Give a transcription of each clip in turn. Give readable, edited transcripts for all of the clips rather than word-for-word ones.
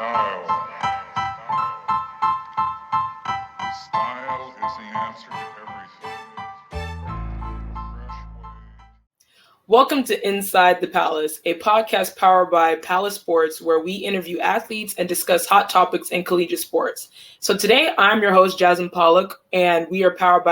Style. Style is the answer to everything. Fresh way. Welcome to Inside the Palace, a podcast powered by Palace Sports, where we interview athletes and discuss hot topics in collegiate sports. So today, I'm your host, Jasmine Pollock, and we are powered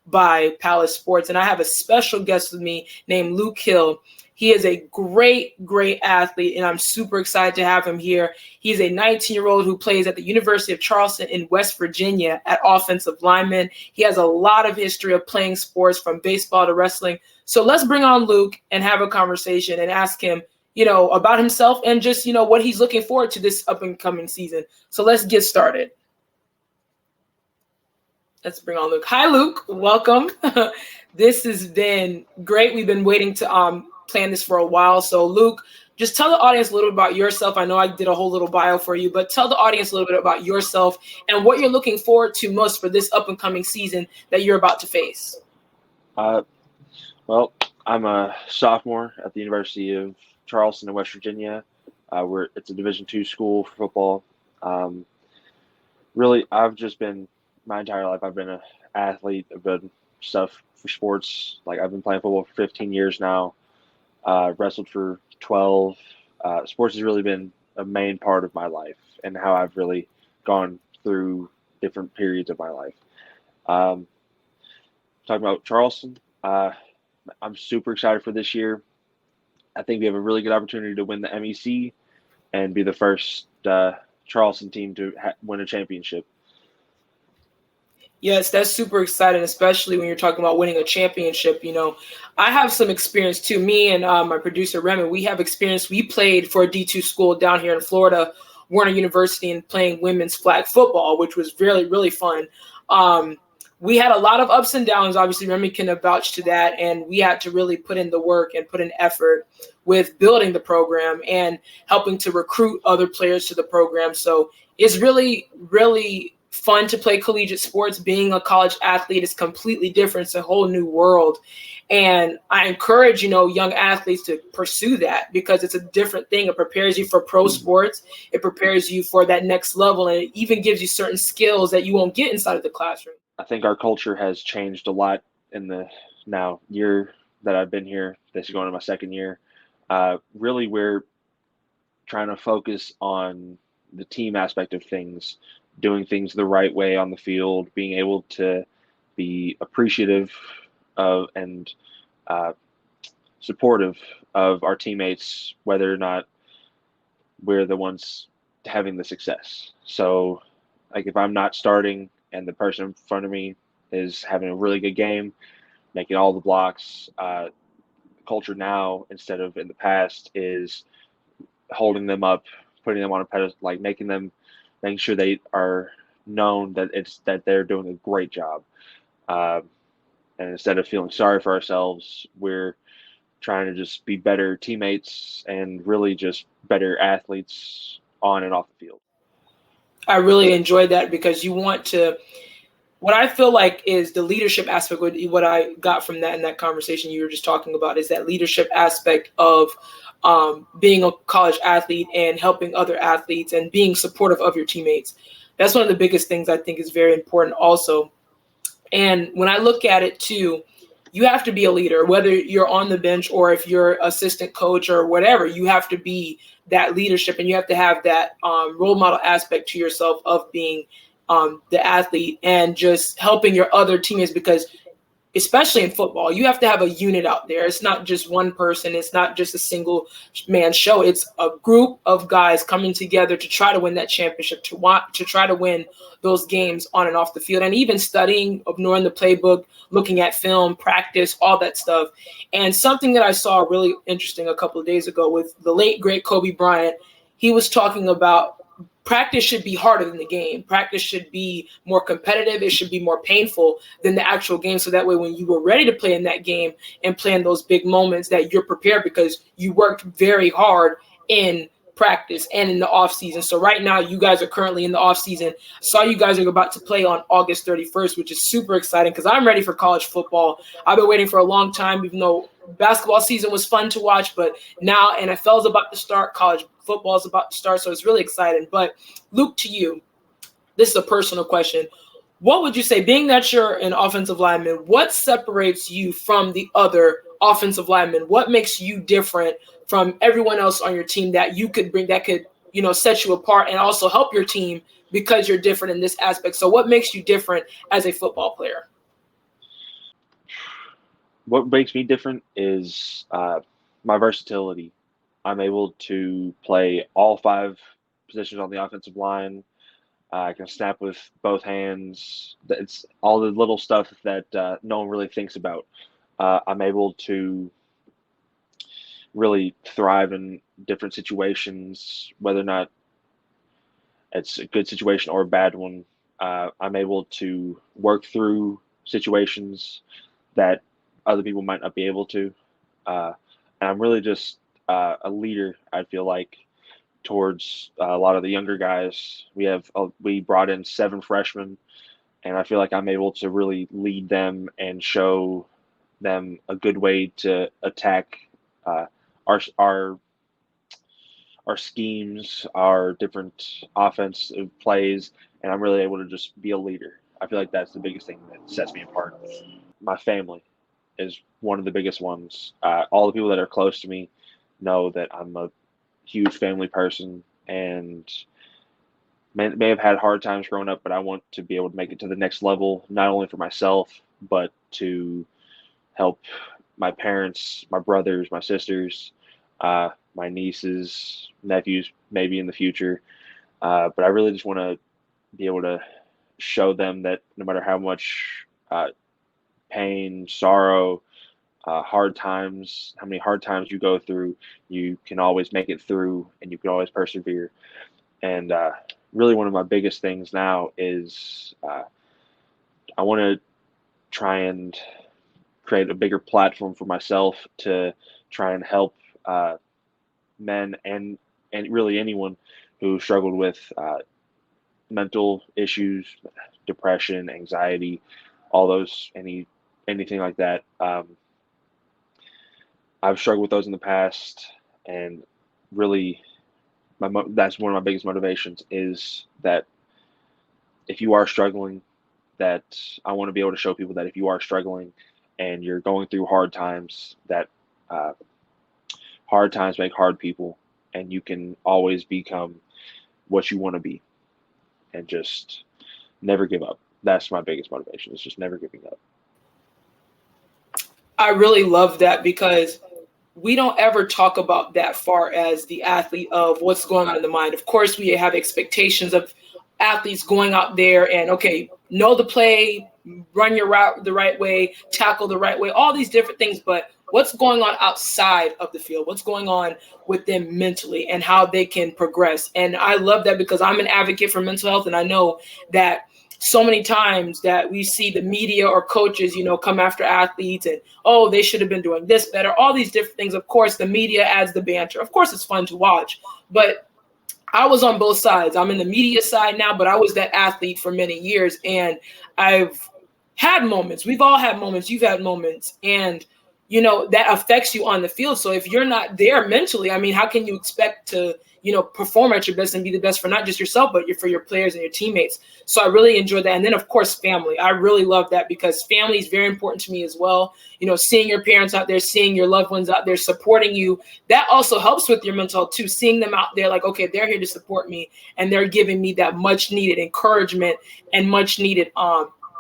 by Palace Sports. And I have a special guest with me named Luke Hill. He is a great athlete, and I'm super excited to have him here. He's a 19-year-old who plays at the University of Charleston in West Virginia at offensive lineman. He has a lot of history of playing sports from baseball to wrestling. So let's bring on Luke and have a conversation and ask him, about himself and just, what he's looking forward to this up and coming season. So let's get started. Let's bring on Luke. Hi, Luke. Welcome. This has been great. We've been waiting to plan this for a while. So, Luke, just tell the audience a little bit about yourself. I know I did a whole little bio for you, but tell the audience a little bit about yourself and what you're looking forward to most for this up and coming season that you're about to face. Well, I'm a sophomore at the University of Charleston in West Virginia. It's a Division II school for football. Really, I've just been my entire life. I've been an athlete. I've done stuff for sports. Like I've been playing football for 15 years now. Wrestled for 12. Sports has really been a main part of my life and how I've really gone through different periods of my life. Talking about Charleston. I'm super excited for this year. I think we have a really good opportunity to win the MEC and be the first Charleston team to win a championship. Yes, that's super exciting, especially when you're talking about winning a championship. I have some experience too. Me and my producer, Remy, we have experience. We played for a D2 school down here in Florida, Warner University, and playing women's flag football, which was really, really fun. We had a lot of ups and downs. Obviously, Remy can vouch to that. And we had to really put in the work and put in effort with building the program and helping to recruit other players to the program. So it's really, really fun to play collegiate sports. Being a college athlete is completely different. It's a whole new world. And I encourage, young athletes to pursue that because it's a different thing. It prepares you for pro sports. It prepares you for that next level. And it even gives you certain skills that you won't get inside of the classroom. I think our culture has changed a lot in the now year that I've been here. This is going to my second year. Really, we're trying to focus on the team aspect of things, doing things the right way on the field, being able to be appreciative of and supportive of our teammates, whether or not we're the ones having the success. So, like if I'm not starting and the person in front of me is having a really good game, making all the blocks, culture now instead of in the past is holding them up, putting them on a pedestal, like making sure they are known that they're doing a great job. And instead of feeling sorry for ourselves, we're trying to just be better teammates and really just better athletes on and off the field. I really enjoyed that because you want to, what I feel like is the leadership aspect, what I got from that in that conversation you were just talking about is that leadership aspect of being a college athlete and helping other athletes and being supportive of your teammates. That's one of the biggest things I think is very important also. And when I look at it too, you have to be a leader, whether you're on the bench or if you're assistant coach or whatever, you have to be that leadership and you have to have that role model aspect to yourself of being the athlete and just helping your other teammates because especially in football, you have to have a unit out there. It's not just one person. It's not just a single man show. It's a group of guys coming together to try to win that championship, to try to win those games on and off the field, and even studying, knowing the playbook, looking at film, practice, all that stuff. And something that I saw really interesting a couple of days ago with the late, great Kobe Bryant, he was talking about practice should be harder than the game. Practice should be more competitive. It should be more painful than the actual game. So that way, when you were ready to play in that game and play in those big moments, that you're prepared because you worked very hard in practice and in the off season. So right now you guys are currently in the off season. Saw you guys are about to play on August 31st, which is super exciting because I'm ready for college football. I've been waiting for a long time, even though basketball season was fun to watch, but now NFL is about to start, college football is about to start, so it's really exciting. But Luke, to you, this is a personal question. What would you say, being that you're an offensive lineman, what separates you from the other offensive linemen? What makes you different from everyone else on your team that you could bring, that could, set you apart and also help your team because you're different in this aspect? So what makes you different as a football player? What makes me different is my versatility. I'm able to play all 5 positions on the offensive line. I can snap with both hands. It's all the little stuff that no one really thinks about. I'm able to really thrive in different situations, whether or not it's a good situation or a bad one. I'm able to work through situations that other people might not be able to. And I'm really just a leader, I feel like, towards a lot of the younger guys. We brought in 7 freshmen, and I feel like I'm able to really lead them and show them a good way to attack our schemes, our different offensive plays, and I'm really able to just be a leader. I feel like that's the biggest thing that sets me apart. My family is one of the biggest ones. All the people that are close to me know that I'm a huge family person and may have had hard times growing up, but I want to be able to make it to the next level, not only for myself, but to help my parents, my brothers, my sisters, my nieces, nephews, maybe in the future. But I really just want to be able to show them that no matter how much pain, sorrow, hard times, how many hard times you go through, you can always make it through and you can always persevere. And really one of my biggest things now is I want to try and create a bigger platform for myself to try and help men and really anyone who struggled with mental issues, depression, anxiety, all those, anything like that. I've struggled with those in the past, and really that's one of my biggest motivations is that if you are struggling, that I want to be able to show people that if you are struggling and you're going through hard times, that hard times make hard people, and you can always become what you want to be and just never give up. That's my biggest motivation, is just never giving up. I really love that because we don't ever talk about that far as the athlete of what's going on in the mind. Of course, we have expectations of athletes going out there and, okay, know the play, run your route the right way, tackle the right way, all these different things. But what's going on outside of the field? What's going on with them mentally and how they can progress? And I love that because I'm an advocate for mental health, and I know that so many times that we see the media or coaches, come after athletes and, oh, they should have been doing this better, all these different things. Of course, the media adds the banter. Of course, it's fun to watch, but I was on both sides. I'm in the media side now, but I was that athlete for many years, and I've had moments. We've all had moments. You've had moments, and that affects you on the field. So if you're not there mentally, I mean, how can you expect to, perform at your best and be the best for not just yourself, but for your players and your teammates? So I really enjoyed that. And then, of course, family. I really love that because family is very important to me as well. Seeing your parents out there, seeing your loved ones out there supporting you, that also helps with your mental health too. Seeing them out there like, okay, they're here to support me and they're giving me that much needed encouragement and much needed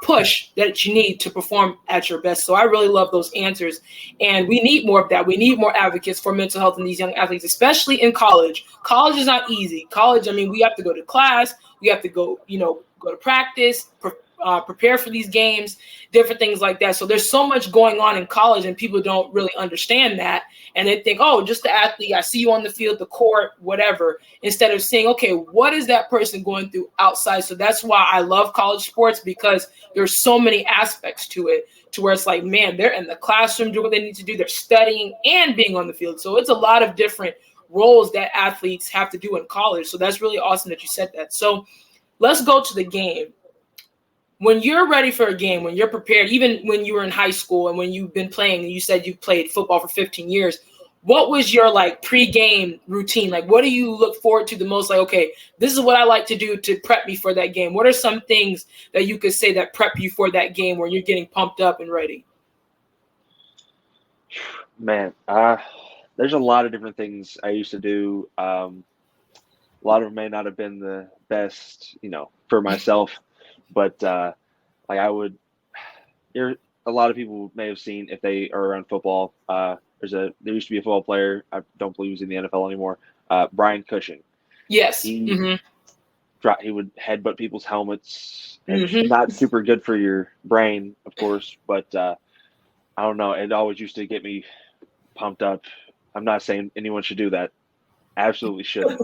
push that you need to perform at your best. So I really love those answers, and we need more of that. We need more advocates for mental health in these young athletes, especially in college. College is not easy. College, I mean, we have to go to class, we have to go to practice, prepare for these games, different things like that. So there's so much going on in college, and people don't really understand that. And they think, oh, just the athlete, I see you on the field, the court, whatever, instead of saying, okay, what is that person going through outside? So that's why I love college sports, because there's so many aspects to it, to where it's like, man, they're in the classroom doing what they need to do. They're studying and being on the field. So it's a lot of different roles that athletes have to do in college. So that's really awesome that you said that. So let's go to the game. When you're ready for a game, when you're prepared, even when you were in high school and when you've been playing, and you said you played football for 15 years, what was your like pre-game routine? Like, what do you look forward to the most? Like, okay, this is what I like to do to prep me for that game. What are some things that you could say that prep you for that game where you're getting pumped up and ready? Man, there's a lot of different things I used to do. A lot of them may not have been the best, for myself, but like I would. A lot of people may have seen if they are around football. There used to be a football player. I don't believe he's in the NFL anymore. Brian Cushing. Yes. He would headbutt people's helmets. And Mm-hmm. not super good for your brain, of course, but I don't know. It always used to get me pumped up. I'm not saying anyone should do that. Absolutely shouldn't.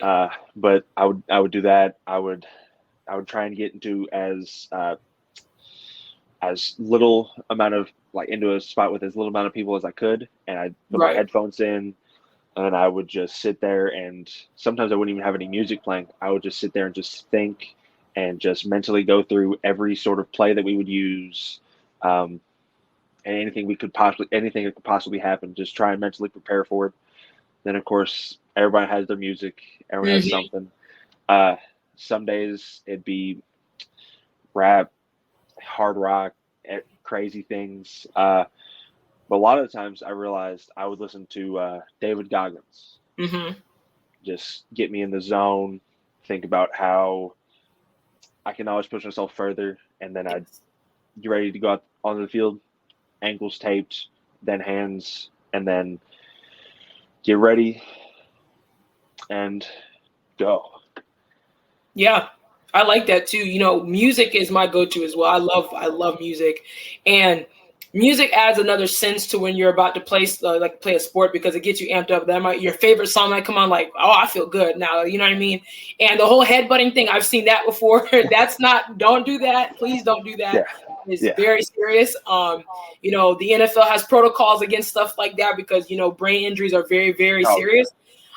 But I would do that. I would try and get into as little amount of into a spot with as little amount of people as I could, and I'd put my headphones in, and I would just sit there, and sometimes I wouldn't even have any music playing. I would just sit there and just think and just mentally go through every sort of play that we would use, and anything that could possibly happen. Just try and mentally prepare for it. Then, of course, everybody has their music. Everyone has something. Some days it'd be rap, hard rock, crazy things. But a lot of the times I realized I would listen to David Goggins. Mm-hmm. Just get me in the zone, think about how I can always push myself further, and then I'd get ready to go out onto the field, ankles taped, then hands, and then get ready and go. Yeah, I like that too. Music is my go-to as well. I love music, and music adds another sense to when you're about to play a sport, because it gets you amped up. Your favorite song might come on, like, oh, I feel good now. You know what I mean? And the whole headbutting thing, I've seen that before. Don't do that. Please don't do that. Yeah. It's very serious. The NFL has protocols against stuff like that because, brain injuries are very, very serious.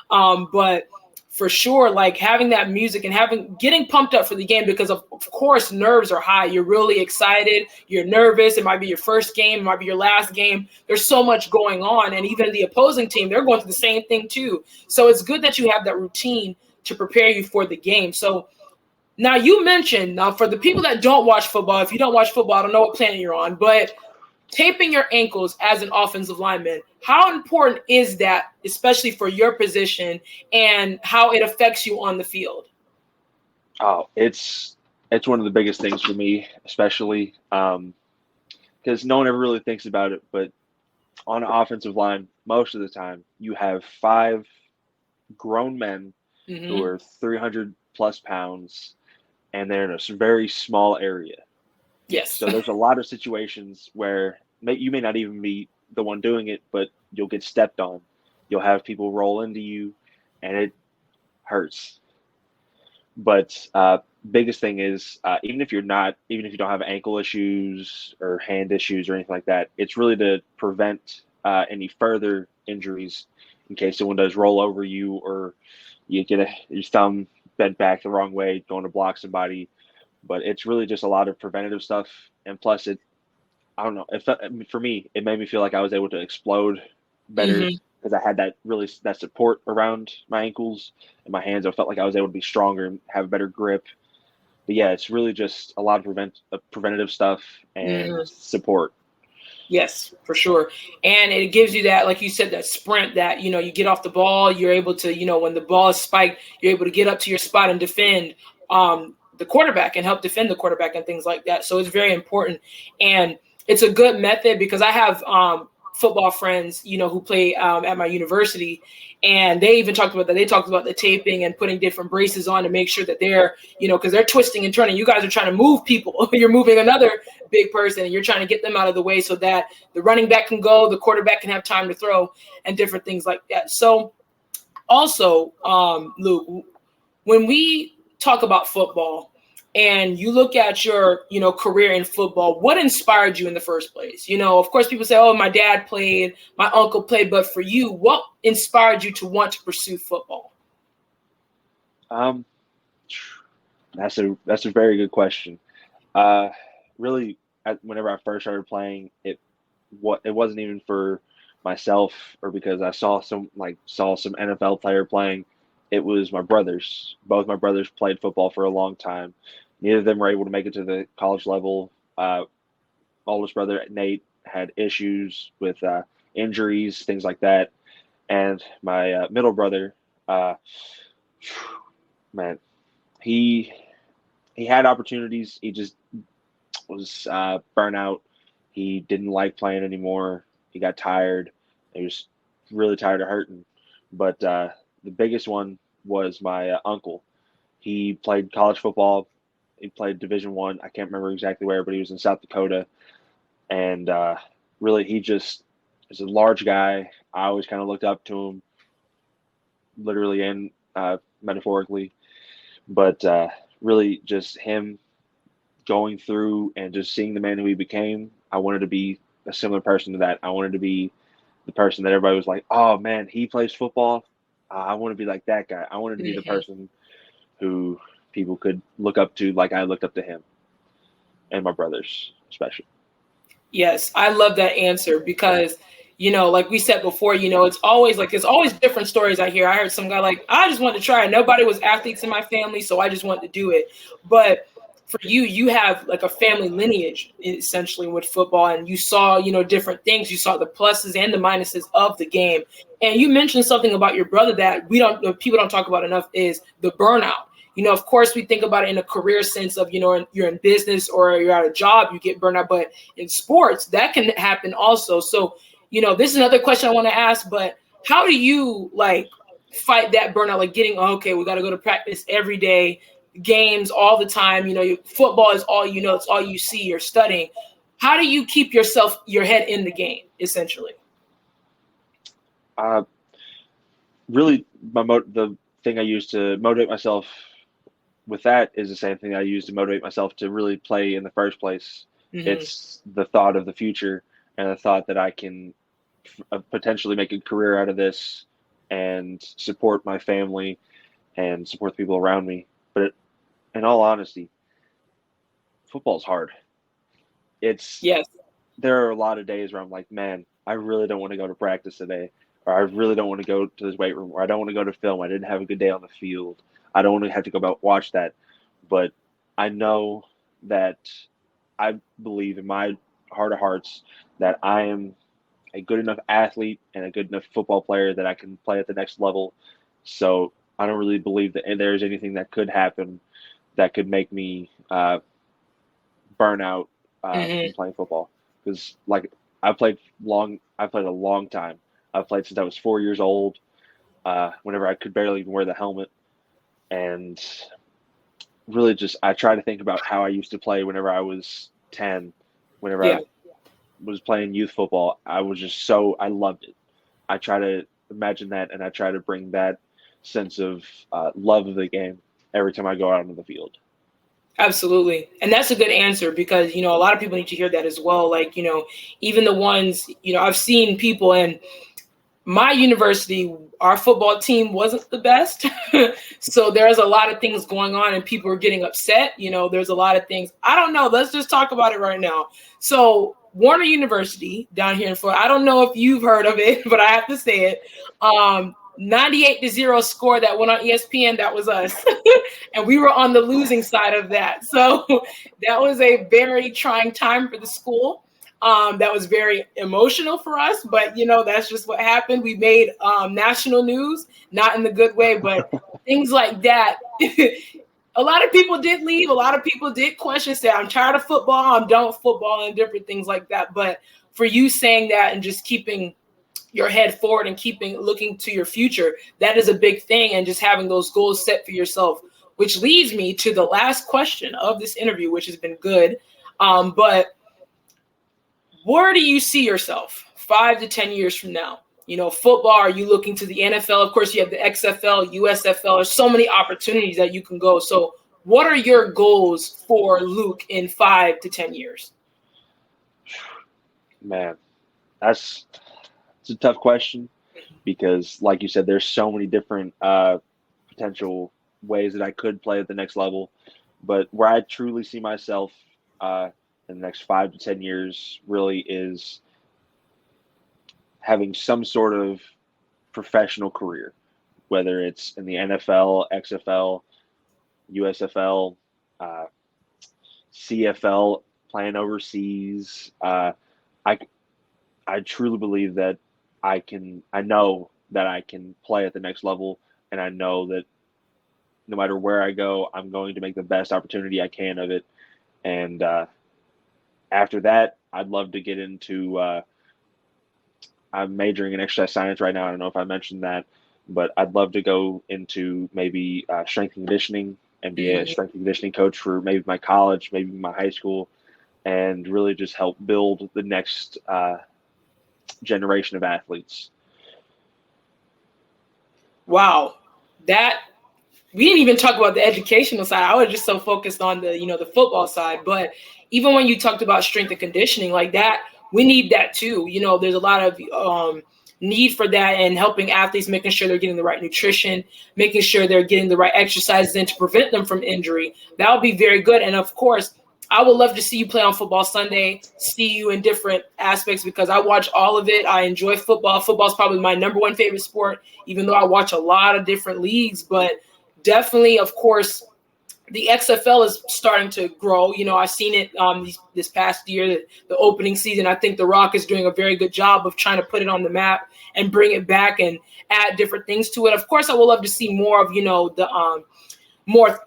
But for sure, like having that music and getting pumped up for the game, because of course nerves are high. You're really excited. You're nervous. It might be your first game. It might be your last game. There's so much going on. And even the opposing team, they're going through the same thing too. So it's good that you have that routine to prepare you for the game. So now you mentioned, for the people that don't watch football, if you don't watch football, I don't know what planet you're on, but taping your ankles as an offensive lineman, how important is that, especially for your position, and how it affects you on the field? Oh, it's one of the biggest things for me, especially because no one ever really thinks about it. But on an offensive line, most of the time, you have 5 grown men who are 300 plus pounds, and they're in a very small area. Yes. So there's a lot of situations where you may not even be the one doing it, but you'll get stepped on. You'll have people roll into you, and it hurts. But biggest thing is, even if you don't have ankle issues or hand issues or anything like that, it's really to prevent any further injuries in case someone does roll over you, or you get your thumb bent back the wrong way going to block somebody. But it's really just a lot of preventative stuff. And plus I don't know, for me, it made me feel like I was able to explode better because I had that support around my ankles and my hands. I felt like I was able to be stronger and have a better grip. But yeah, it's really just a lot of preventative stuff and support. Yes, for sure. And it gives you that, like you said, that sprint that, you get off the ball, you're able to, when the ball is spiked, you're able to get up to your spot and defend the quarterback and help defend the quarterback and things like that. So it's very important. And it's a good method because I have football friends, who play at my university, and they even talked about that. They talked about the taping and putting different braces on to make sure that they're, because they're twisting and turning. You guys are trying to move people. You're moving another big person, and you're trying to get them out of the way so that the running back can go, the quarterback can have time to throw, and different things like that. So also, Luke, when we talk about football, and you look at your, career in football, what inspired you in the first place? Of course, people say, oh, my dad played, my uncle played, but for you, what inspired you to want to pursue football? That's a very good question. Really, whenever I first started playing, it wasn't even for myself or because I saw some NFL player playing. It was my brothers. Both my brothers played football for a long time. Neither of them were able to make it to the college level. Oldest brother Nate had issues with injuries, things like that, and my middle brother, man, he had opportunities. He just was burnout. He didn't like playing anymore. He got tired. He was really tired of hurting. But the biggest one was my uncle. He played college football. He played Division I. I can't remember exactly where, but he was in South Dakota. And really, he just is a large guy. I always kind of looked up to him, literally and metaphorically. But really, just him going through and just seeing the man who he became, I wanted to be a similar person to that. I wanted to be the person that everybody was like, oh, man, he plays football. I want to be like that guy. I wanted to be the person who people could look up to like I looked up to him and my brothers especially. Yes, I love that answer because, like we said before, it's always like there's always different stories I hear. I heard some guy like, I just wanted to try it. Nobody was athletes in my family, so I just wanted to do it. But for you have like a family lineage essentially with football, and you saw, different things. You saw the pluses and the minuses of the game. And you mentioned something about your brother that people don't talk about enough is the burnout. Of course, we think about it in a career sense of, you're in business or you're at a job, you get burnout. But in sports, that can happen also. So, this is another question I want to ask, but how do you fight that burnout? Like getting, okay, we got to go to practice every day, games all the time. Football is all it's all you see. You're studying. How do you keep your head in the game, essentially? Really, the thing I use to motivate myself with that is the same thing I use to motivate myself to really play in the first place. Mm-hmm. It's the thought of the future and the thought that I can potentially make a career out of this and support my family and support the people around me. But in all honesty, football's hard. There are a lot of days where I'm like, man, I really don't want to go to practice today, or I really don't want to go to this weight room, or I don't want to go to film. I didn't have a good day on the field. I don't want to have to go watch that. But I know that I believe in my heart of hearts that I am a good enough athlete and a good enough football player that I can play at the next level. So I don't really believe that there's anything that could happen that could make me burn out from playing football. Because I played a long time. I've played since I was 4 years old, whenever I could barely even wear the helmet. And really I try to think about how I used to play whenever I was 10, whenever I was playing youth football. I was just I loved it. I try to imagine that, and I try to bring that sense of love of the game every time I go out onto the field. Absolutely. And that's a good answer because, a lot of people need to hear that as well. Even the ones, I've seen people in my university, our football team wasn't the best. So there's a lot of things going on and people are getting upset. There's a lot of things. I don't know. Let's just talk about it right now. So Warner University down here in Florida, I don't know if you've heard of it, but I have to say it. 98-0 score that went on ESPN. That was us. And we were on the losing side of that. So that was a very trying time for the school. That was very emotional for us, but that's just what happened. We made national news, not in the good way, but things like that. A lot of people did leave. A lot of people did question, say, I'm tired of football. I'm done with football and different things like that. But for you saying that and just keeping your head forward and looking to your future, that is a big thing. And just having those goals set for yourself, which leads me to the last question of this interview, which has been good. But where do you see yourself 5 to 10 years from now? Football, are you looking to the NFL? Of course, you have the XFL, USFL. There's so many opportunities that you can go. So what are your goals for Luke in 5 to 10 years? Man, it's a tough question because, like you said, there's so many different potential ways that I could play at the next level. But where I truly see myself in the next 5 to 10 years really is having some sort of professional career, whether it's in the NFL, XFL, USFL, CFL, playing overseas. I truly believe that I know that I can play at the next level, and I know that no matter where I go, I'm going to make the best opportunity I can of it. And after that, I'd love to get into I'm majoring in exercise science right now. I don't know if I mentioned that, but I'd love to go into maybe strength and conditioning and be a strength and conditioning coach for maybe my college, maybe my high school, and really just help build the next generation of athletes. Wow, that we didn't even talk about the educational side. I was just so focused on the the football side. But even when you talked about strength and conditioning like that, we need that too. There's a lot of need for that, and helping athletes, making sure they're getting the right nutrition, making sure they're getting the right exercises in to prevent them from injury. That would be very good. And of course, I would love to see you play on Football Sunday, see you in different aspects, because I watch all of it. I enjoy football. Football is probably my number one favorite sport, even though I watch a lot of different leagues. But definitely, of course, the XFL is starting to grow. I've seen it this past year, the opening season. I think The Rock is doing a very good job of trying to put it on the map and bring it back and add different things to it. Of course, I would love to see more of, the more,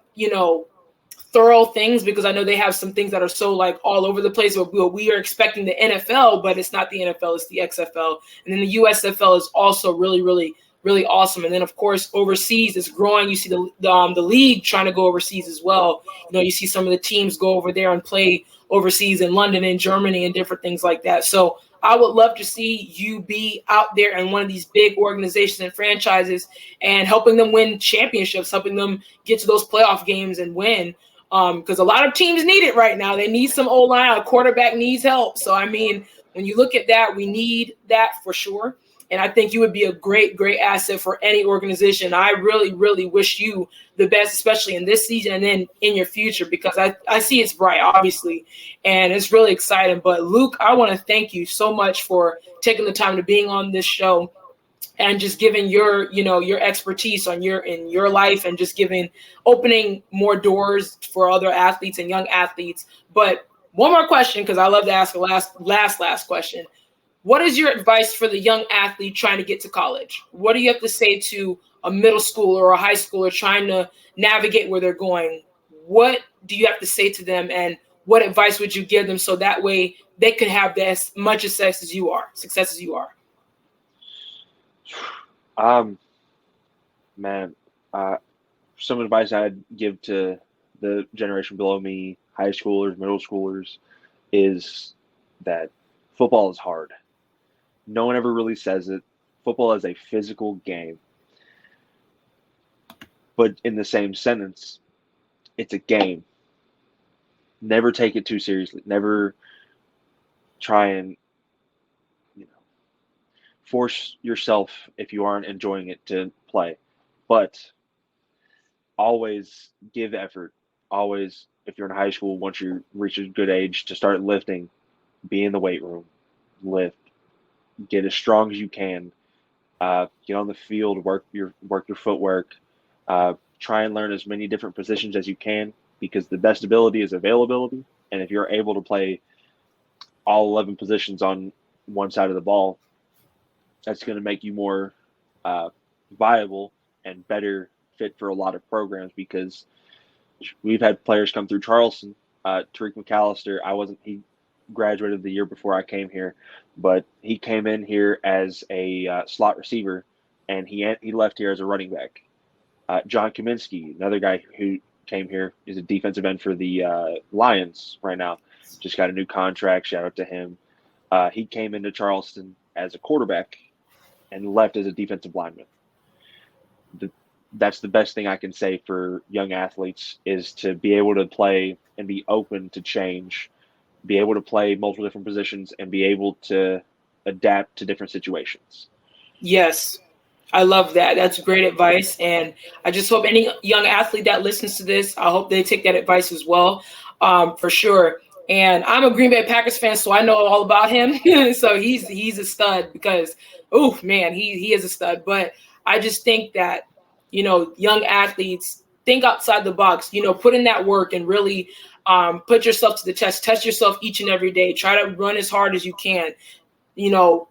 thorough things, because I know they have some things that are so like all over the place. We are expecting the NFL, but it's not the NFL, it's the XFL. And then the USFL is also really, really, really awesome. And then of course overseas it's growing. You see the league trying to go overseas as well. You see some of the teams go over there and play overseas in London and Germany and different things like that. So I would love to see you be out there in one of these big organizations and franchises and helping them win championships, helping them get to those playoff games and win. Because a lot of teams need it right now. They need some O-line. A quarterback needs help. So, I mean, when you look at that, we need that for sure. And I think you would be a great, great asset for any organization. I really, really wish you the best, especially in this season and then in your future, because I see it's bright, obviously, and it's really exciting. But, Luke, I want to thank you so much for taking the time to being on this show and just giving your expertise in your life, and just opening more doors for other athletes and young athletes. But one more question, because I love to ask a last question. What is your advice for the young athlete trying to get to college? What do you have to say to a middle schooler or a high schooler trying to navigate where they're going? What do you have to say to them, and what advice would you give them so that way they can have as much success as you are? Some advice I'd give to the generation below me, high schoolers, middle schoolers, is that football is hard. No one ever really says it. Football is a physical game. But in the same sentence, it's a game. Never take it too seriously. Never try and force yourself, if you aren't enjoying it, to play. But always give effort. Always, if you're in high school, once you reach a good age to start lifting, be in the weight room, lift, get as strong as you can, get on the field, work your footwork, try and learn as many different positions as you can, because the best ability is availability. And if you're able to play all 11 positions on one side of the ball, that's going to make you more viable and better fit for a lot of programs, because we've had players come through Charleston. Tariq McAllister, he graduated the year before I came here, but he came in here as a slot receiver, and he left here as a running back. John Kaminsky, another guy who came here, is a defensive end for the Lions right now. Just got a new contract. Shout out to him. He came into Charleston as a quarterback and left as a defensive lineman. that's the best thing I can say for young athletes is to be able to play and be open to change, be able to play multiple different positions, and be able to adapt to different situations. Yes, I love that. That's great advice. And I just hope any young athlete that listens to this, I hope they take that advice as well, for sure. And I'm a Green Bay Packers fan, so I know all about him. So he's a stud because, oh man, he is a stud. But I just think that, young athletes think outside the box, put in that work and really put yourself to the test yourself each and every day. Try to run as hard as you can,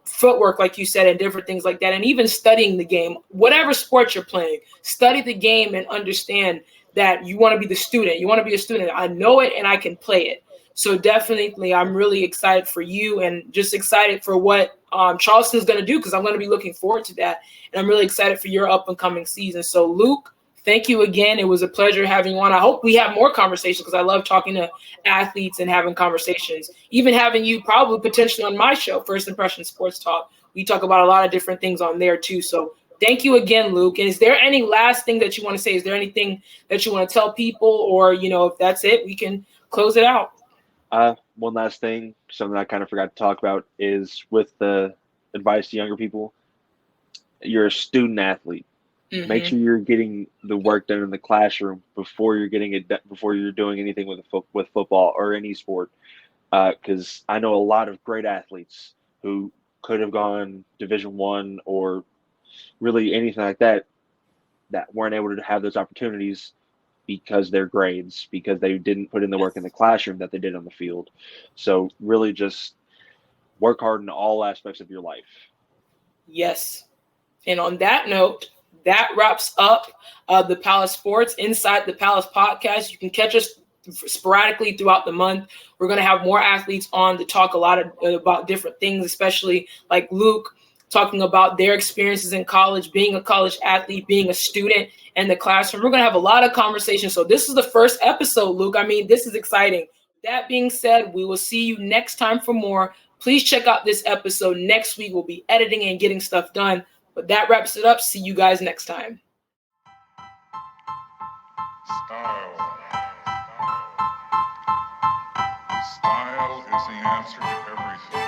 footwork, like you said, and different things like that. And even studying the game, whatever sport you're playing, study the game and understand that you want to be the student. You want to be a student. I know it and I can play it. So definitely, I'm really excited for you and just excited for what Charleston's going to do, because I'm going to be looking forward to that. And I'm really excited for your up and coming season. So Luke, thank you again. It was a pleasure having you on. I hope we have more conversations because I love talking to athletes and having conversations. Even having you probably potentially on my show, First Impression Sports Talk. We talk about a lot of different things on there too. So thank you again, Luke. And is there any last thing that you want to say? Is there anything that you want to tell people, or, if that's it, we can close it out? One last thing, something I kind of forgot to talk about, is with the advice to younger people. You're a student athlete. Mm-hmm. Make sure you're getting the work done in the classroom before you're getting it before you're doing anything with with football or any sport. Because I know a lot of great athletes who could have gone Division I or really anything like that weren't able to have those opportunities because their grades, because they didn't put in the work in the classroom that they did on the field. So really just work hard in all aspects of your life. Yes. And on that note, that wraps up the Palace Sports Inside the Palace podcast. You can catch us sporadically throughout the month. We're going to have more athletes on to talk a lot about different things, especially like Luke talking about their experiences in college, being a college athlete, being a student in the classroom. We're going to have a lot of conversations. So this is the first episode, Luke. I mean, this is exciting. That being said, we will see you next time for more. Please check out this episode. Next week, we'll be editing and getting stuff done. But that wraps it up. See you guys next time. Style. Style is the answer to everything.